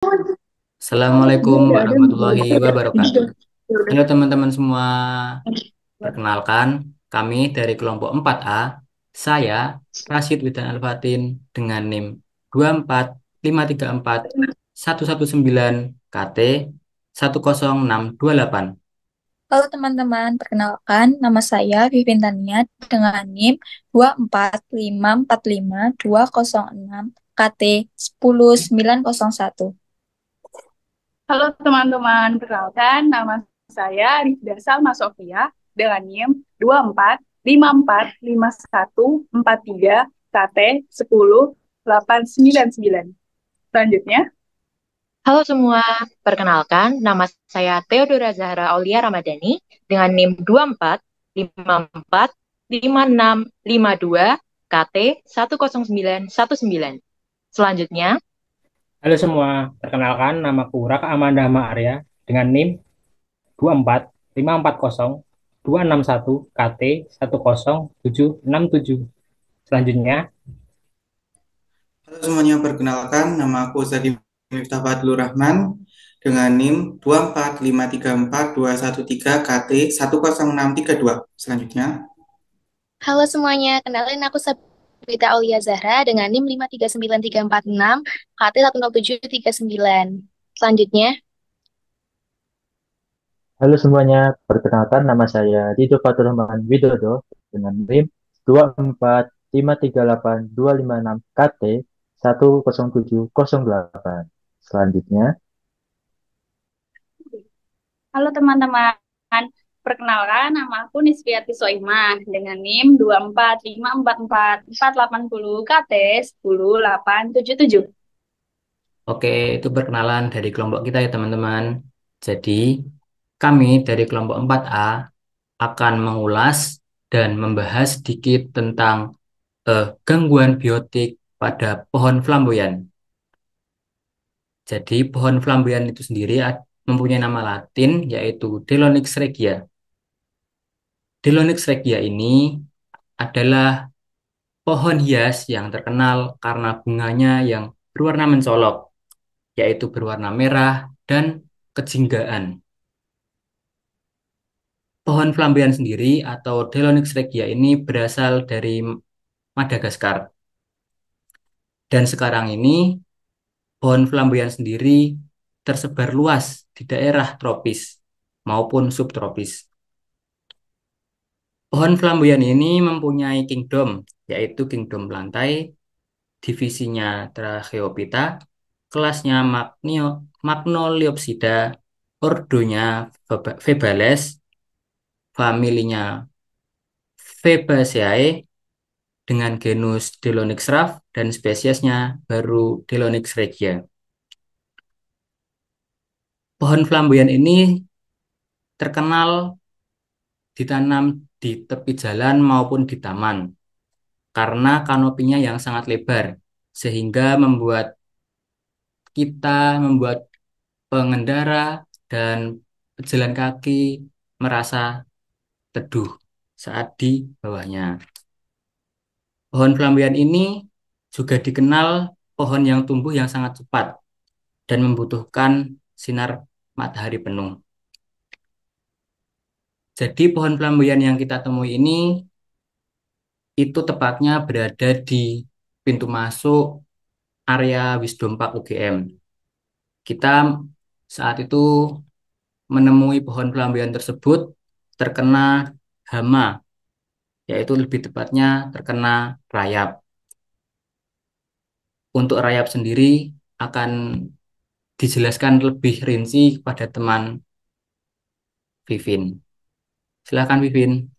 Assalamualaikum warahmatullahi wabarakatuh. Halo teman-teman semua, perkenalkan kami dari kelompok 4A. Saya Rashid Widan Alfatin dengan NIM 24534 119 KT 10628. Halo teman-teman, perkenalkan nama saya Vivin Tania dengan NIM 24545 206 KT 10901. Halo teman-teman, perkenalkan nama saya Rifda Salma Sofia dengan NIM 24545143 KT 10899. Selanjutnya, Halo semua, perkenalkan nama saya Theodora Zahra Aulia Ramadhani dengan NIM 24545652 KT 10919. Selanjutnya, Halo semua, perkenalkan namaku Raka Amanda Hama Arya dengan NIM 24540 261 KT 10767. Selanjutnya, Halo semuanya, perkenalkan nama aku Zadi Miftah Fadlur Rahman dengan NIM 24534 213 KT 10632. Selanjutnya, Halo semuanya, kenalin aku Sabita Aulia Zahra dengan NIM 5393346 KT 10739. Selanjutnya, Halo semuanya, perkenalkan nama saya Dido Fatur Rahman Widodo dengan NIM 24538 256 KT 10708. Selanjutnya, halo teman-teman, perkenalkan nama aku Nisfiati Soimah dengan NIM 24544 480 KT 10877. Oke, itu perkenalan dari kelompok kita ya teman-teman. Jadi, kami dari kelompok 4A akan mengulas dan membahas sedikit tentang gangguan biotik pada pohon flamboyan. Jadi pohon flamboyan itu sendiri mempunyai nama Latin yaitu Delonyx regia. Delonyx regia ini adalah pohon hias yang terkenal karena bunganya yang berwarna mencolok, yaitu berwarna merah dan kejinggaan. Pohon flamboyan sendiri atau Delonyx regia ini berasal dari Madagaskar. Dan sekarang ini pohon flamboyan sendiri tersebar luas di daerah tropis maupun subtropis. Pohon flamboyan ini mempunyai kingdom, yaitu kingdom lantai, divisinya Tracheophyta, kelasnya Magnoliopsida, ordonya Fabales, familinya Fabaceae, dengan genus Delonyx raf, dan spesiesnya baru Delonyx regia. Pohon flamboyan ini terkenal ditanam di tepi jalan maupun di taman karena kanopinya yang sangat lebar sehingga membuat pengendara dan pejalan kaki merasa teduh saat di bawahnya. Pohon flamboyan ini juga dikenal pohon yang tumbuh yang sangat cepat dan membutuhkan sinar matahari penuh. Jadi pohon flamboyan yang kita temui ini itu tepatnya berada di pintu masuk area Wisdom Park UGM. Kita saat itu menemui pohon flamboyan tersebut terkena hama, yaitu lebih tepatnya terkena rayap. Untuk rayap sendiri akan dijelaskan lebih rinci kepada teman Vivin. Silakan Vivin.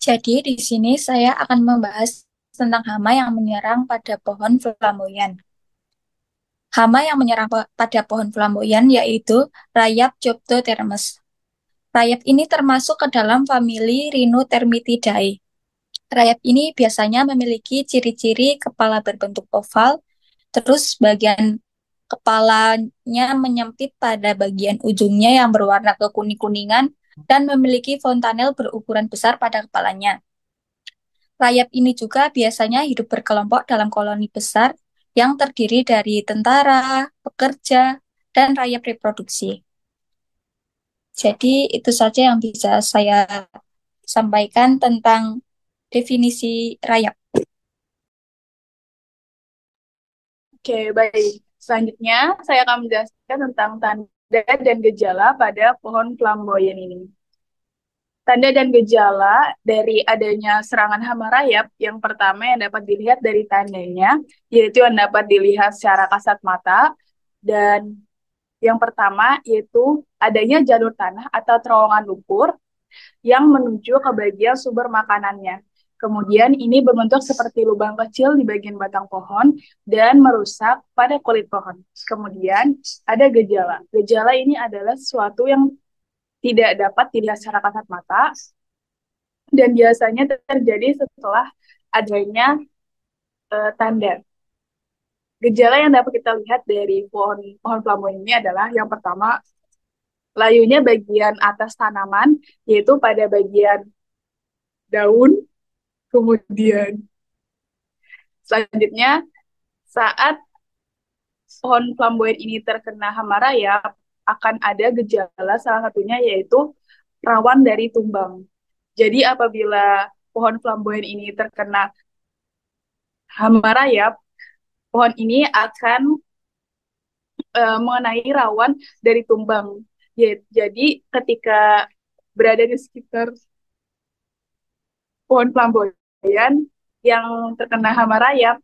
Jadi di sini saya akan membahas tentang hama yang menyerang pada pohon flamboyan. Hama yang menyerang pada pohon flamboyan yaitu rayap Gyoptothermes. Rayap ini termasuk ke dalam famili Rhinotermitidae. Rayap ini biasanya memiliki ciri-ciri kepala berbentuk oval, terus bagian kepalanya menyempit pada bagian ujungnya yang berwarna kekuning-kuningan dan memiliki fontanel berukuran besar pada kepalanya. Rayap ini juga biasanya hidup berkelompok dalam koloni besar yang terdiri dari tentara, pekerja, dan rakyat reproduksi. Jadi itu saja yang bisa saya sampaikan tentang definisi rayap. Oke, baik. Selanjutnya, saya akan menjelaskan tentang tanda dan gejala pada pohon flamboyan ini. Tanda dan gejala dari adanya serangan hama rayap, yang pertama yang dapat dilihat dari tandanya, yaitu yang dapat dilihat secara kasat mata, dan yang pertama yaitu adanya jalur tanah atau terowongan lumpur yang menuju ke bagian sumber makanannya. Kemudian ini berbentuk seperti lubang kecil di bagian batang pohon dan merusak pada kulit pohon. Kemudian ada gejala. Gejala ini adalah sesuatu yang tidak dapat dilihat secara kasat mata dan biasanya terjadi setelah adanya tanda. Gejala yang dapat kita lihat dari pohon flamboyan ini adalah yang pertama, layunya bagian atas tanaman, yaitu pada bagian daun. Kemudian selanjutnya, saat pohon flamboyan ini terkena hama rayap, akan ada gejala salah satunya yaitu rawan dari tumbang. Jadi apabila pohon flamboyan ini terkena hama rayap, pohon ini akan mengenai rawan dari tumbang. Jadi ketika berada di sekitar pohon flamboyan yang terkena hama rayap,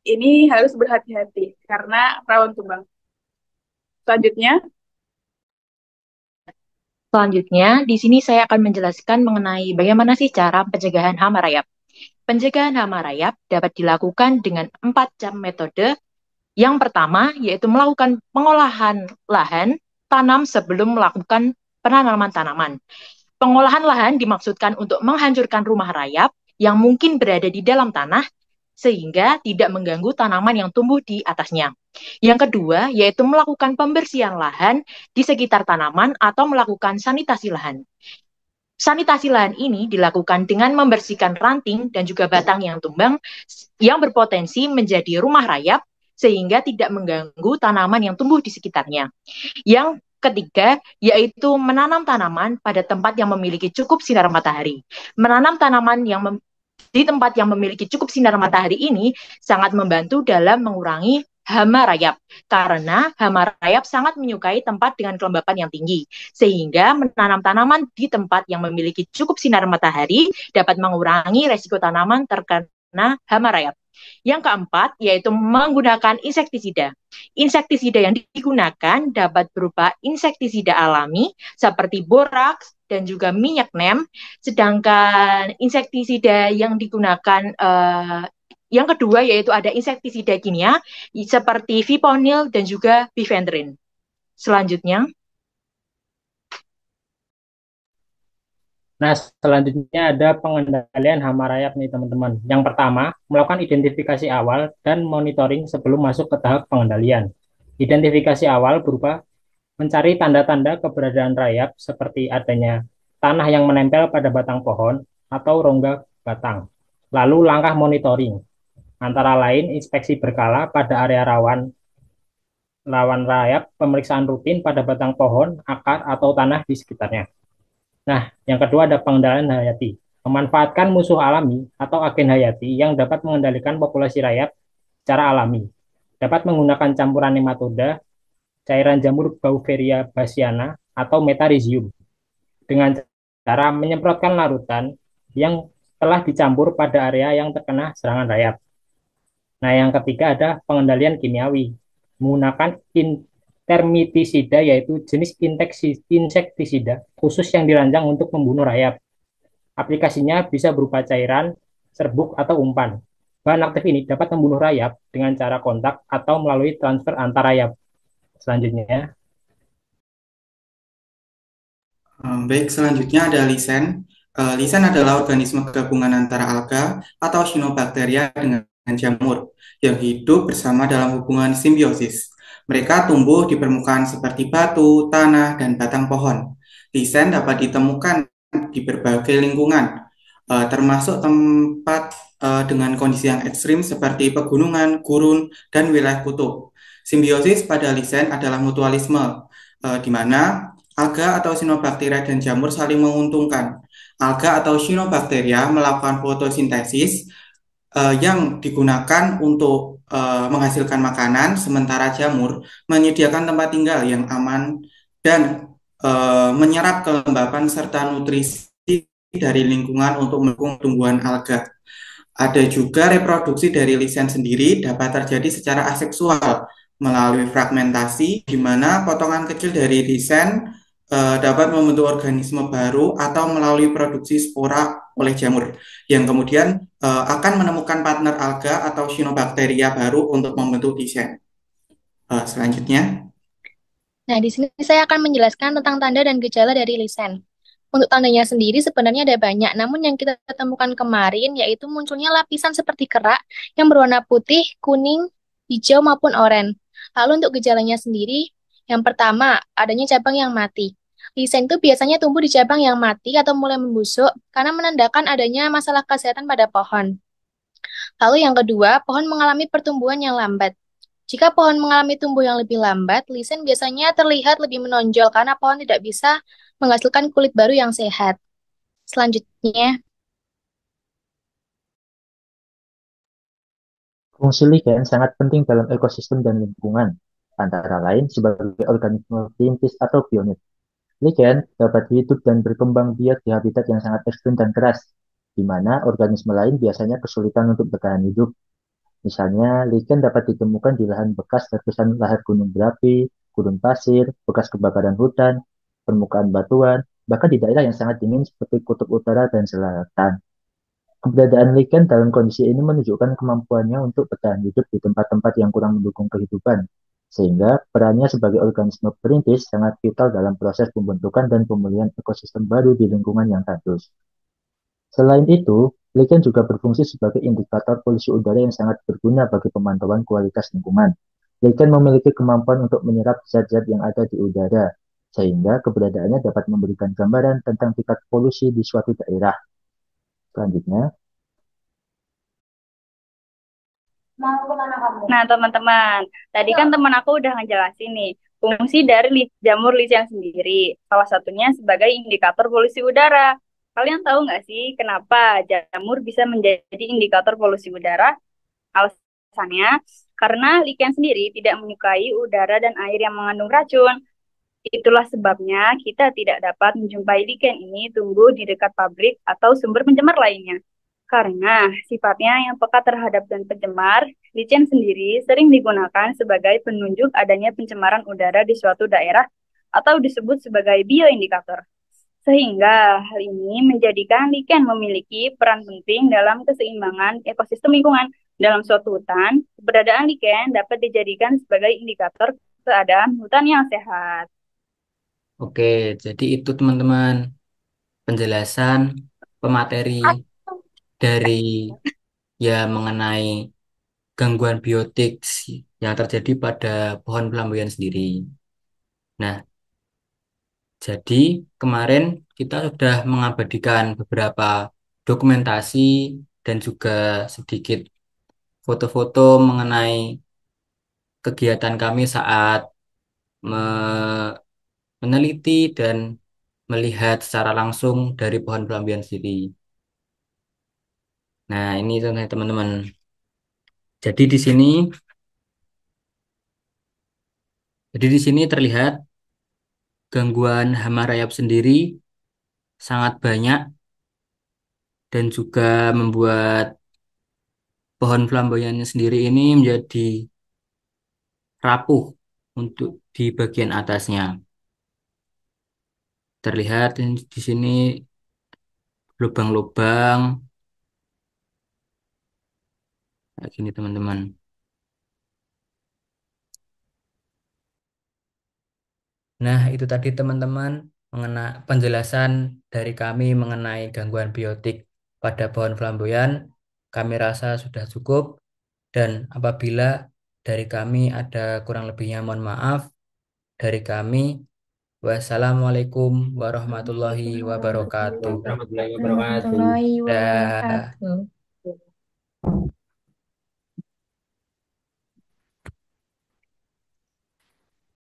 ini harus berhati-hati karena rawan tumbang. Selanjutnya, di sini saya akan menjelaskan mengenai bagaimana sih cara pencegahan hama rayap. Pencegahan hama rayap dapat dilakukan dengan 4 metode. Yang pertama, yaitu melakukan pengolahan lahan tanam sebelum melakukan penanaman tanaman. Pengolahan lahan dimaksudkan untuk menghancurkan rumah rayap yang mungkin berada di dalam tanah, sehingga tidak mengganggu tanaman yang tumbuh di atasnya. Yang kedua, yaitu melakukan pembersihan lahan di sekitar tanaman atau melakukan sanitasi lahan. Sanitasi lahan ini dilakukan dengan membersihkan ranting dan juga batang yang tumbang yang berpotensi menjadi rumah rayap sehingga tidak mengganggu tanaman yang tumbuh di sekitarnya. Yang ketiga, yaitu menanam tanaman pada tempat yang memiliki cukup sinar matahari. Menanam tanaman di tempat yang memiliki cukup sinar matahari ini sangat membantu dalam mengurangi hama rayap, karena hama rayap sangat menyukai tempat dengan kelembapan yang tinggi, sehingga menanam tanaman di tempat yang memiliki cukup sinar matahari dapat mengurangi resiko tanaman terkena hama rayap. Yang keempat, yaitu menggunakan insektisida. Insektisida yang digunakan dapat berupa insektisida alami seperti boraks dan juga minyak neem, sedangkan insektisida yang digunakan yang kedua yaitu ada insektisida kimia seperti fipronil dan juga bifenthrin. Selanjutnya. Nah, selanjutnya ada pengendalian hama rayap nih teman-teman. Yang pertama, melakukan identifikasi awal dan monitoring sebelum masuk ke tahap pengendalian. Identifikasi awal berupa mencari tanda-tanda keberadaan rayap seperti adanya tanah yang menempel pada batang pohon atau rongga batang. Lalu langkah monitoring, antara lain inspeksi berkala pada area rawan rayap, pemeriksaan rutin pada batang pohon, akar, atau tanah di sekitarnya. Nah, yang kedua ada pengendalian hayati. Memanfaatkan musuh alami atau agen hayati yang dapat mengendalikan populasi rayap secara alami. Dapat menggunakan campuran nematoda, cairan jamur Beauveria bassiana, atau metarizium. Dengan cara menyemprotkan larutan yang telah dicampur pada area yang terkena serangan rayap. Nah, yang ketiga ada pengendalian kimiawi. Menggunakan termitisida yaitu jenis insektisida khusus yang dirancang untuk membunuh rayap. Aplikasinya bisa berupa cairan, serbuk, atau umpan. Bahan aktif ini dapat membunuh rayap dengan cara kontak atau melalui transfer antar rayap. Selanjutnya. Baik, selanjutnya ada lisen. Lisen adalah organisme gabungan antara alga atau cyanobacteria dengan jamur yang hidup bersama dalam hubungan simbiosis. Mereka tumbuh di permukaan seperti batu, tanah, dan batang pohon. Lisen dapat ditemukan di berbagai lingkungan, termasuk tempat dengan kondisi yang ekstrim seperti pegunungan, gurun, dan wilayah kutub. Simbiosis pada lisen adalah mutualisme, di mana alga atau cyanobacteria dan jamur saling menguntungkan. Alga atau cyanobacteria melakukan fotosintesis yang digunakan untuk menghasilkan makanan, sementara jamur menyediakan tempat tinggal yang aman dan menyerap kelembapan serta nutrisi dari lingkungan untuk mendukung tumbuhan alga. Ada juga reproduksi dari lisen sendiri dapat terjadi secara aseksual melalui fragmentasi, di mana potongan kecil dari lisen dapat membentuk organisme baru atau melalui produksi spora oleh jamur, yang kemudian akan menemukan partner alga atau cyanobacteria baru untuk membentuk lisen. Selanjutnya, Nah, di sini saya akan menjelaskan tentang tanda dan gejala dari lisen. Untuk tandanya sendiri sebenarnya ada banyak, namun yang kita temukan kemarin yaitu munculnya lapisan seperti kerak yang berwarna putih, kuning, hijau maupun oranye. Lalu untuk gejalanya sendiri, yang pertama adanya cabang yang mati. Lisen itu biasanya tumbuh di cabang yang mati atau mulai membusuk karena menandakan adanya masalah kesehatan pada pohon. Lalu yang kedua, pohon mengalami pertumbuhan yang lambat. Jika pohon mengalami tumbuh yang lebih lambat, lisen biasanya terlihat lebih menonjol karena pohon tidak bisa menghasilkan kulit baru yang sehat. Selanjutnya, Fungsi lichen sangat penting dalam ekosistem dan lingkungan, antara lain sebagai organisme perintis atau pionir. Lichen dapat hidup dan berkembang biak di habitat yang sangat ekstrim dan keras, di mana organisme lain biasanya kesulitan untuk bertahan hidup. Misalnya, lichen dapat ditemukan di lahan bekas letusan lahar gunung berapi, gurun pasir, bekas kebakaran hutan, permukaan batuan, bahkan di daerah yang sangat dingin seperti kutub utara dan selatan. Keberadaan lichen dalam kondisi ini menunjukkan kemampuannya untuk bertahan hidup di tempat-tempat yang kurang mendukung kehidupan, sehingga perannya sebagai organisme perintis sangat vital dalam proses pembentukan dan pemulihan ekosistem baru di lingkungan yang tandus. Selain itu, lichen juga berfungsi sebagai indikator polusi udara yang sangat berguna bagi pemantauan kualitas lingkungan. Lichen memiliki kemampuan untuk menyerap zat-zat yang ada di udara, sehingga keberadaannya dapat memberikan gambaran tentang tingkat polusi di suatu daerah. Selanjutnya, Nah, teman-teman, tadi kan teman aku udah ngejelasin nih fungsi dari jamur lisian sendiri. Salah satunya sebagai indikator polusi udara. Kalian tahu nggak sih kenapa jamur bisa menjadi indikator polusi udara? Alasannya, karena lichen sendiri tidak menyukai udara dan air yang mengandung racun. Itulah sebabnya kita tidak dapat menjumpai lichen ini tumbuh di dekat pabrik atau sumber pencemar lainnya. Karena sifatnya yang peka terhadap dan pencemar, lichen sendiri sering digunakan sebagai penunjuk adanya pencemaran udara di suatu daerah atau disebut sebagai bioindikator. Sehingga hal ini menjadikan lichen memiliki peran penting dalam keseimbangan ekosistem lingkungan. Dalam suatu hutan, keberadaan lichen dapat dijadikan sebagai indikator keadaan hutan yang sehat. oke, jadi itu teman-teman penjelasan pemateri dari mengenai gangguan biotik yang terjadi pada pohon pelambuyan sendiri. Nah, jadi kemarin kita sudah mengabadikan beberapa dokumentasi dan juga sedikit foto-foto mengenai kegiatan kami saat me- meneliti dan melihat secara langsung dari pohon pelambian sendiri. Nah, ini teman-teman. Jadi di sini, jadi di sini terlihat gangguan hama rayap sendiri sangat banyak dan juga membuat pohon flamboyannya sendiri ini menjadi rapuh untuk di bagian atasnya. Terlihat di sini lubang-lubang kayak gini teman-teman. Nah, itu tadi teman-teman mengenai penjelasan dari kami mengenai gangguan biotik pada pohon flamboyan. Kami rasa sudah cukup dan apabila dari kami ada kurang lebihnya mohon maaf. Dari kami, wassalamualaikum warahmatullahi wabarakatuh. warahmatullahi wabarakatuh. warahmatullahi Dah. wabarakatuh.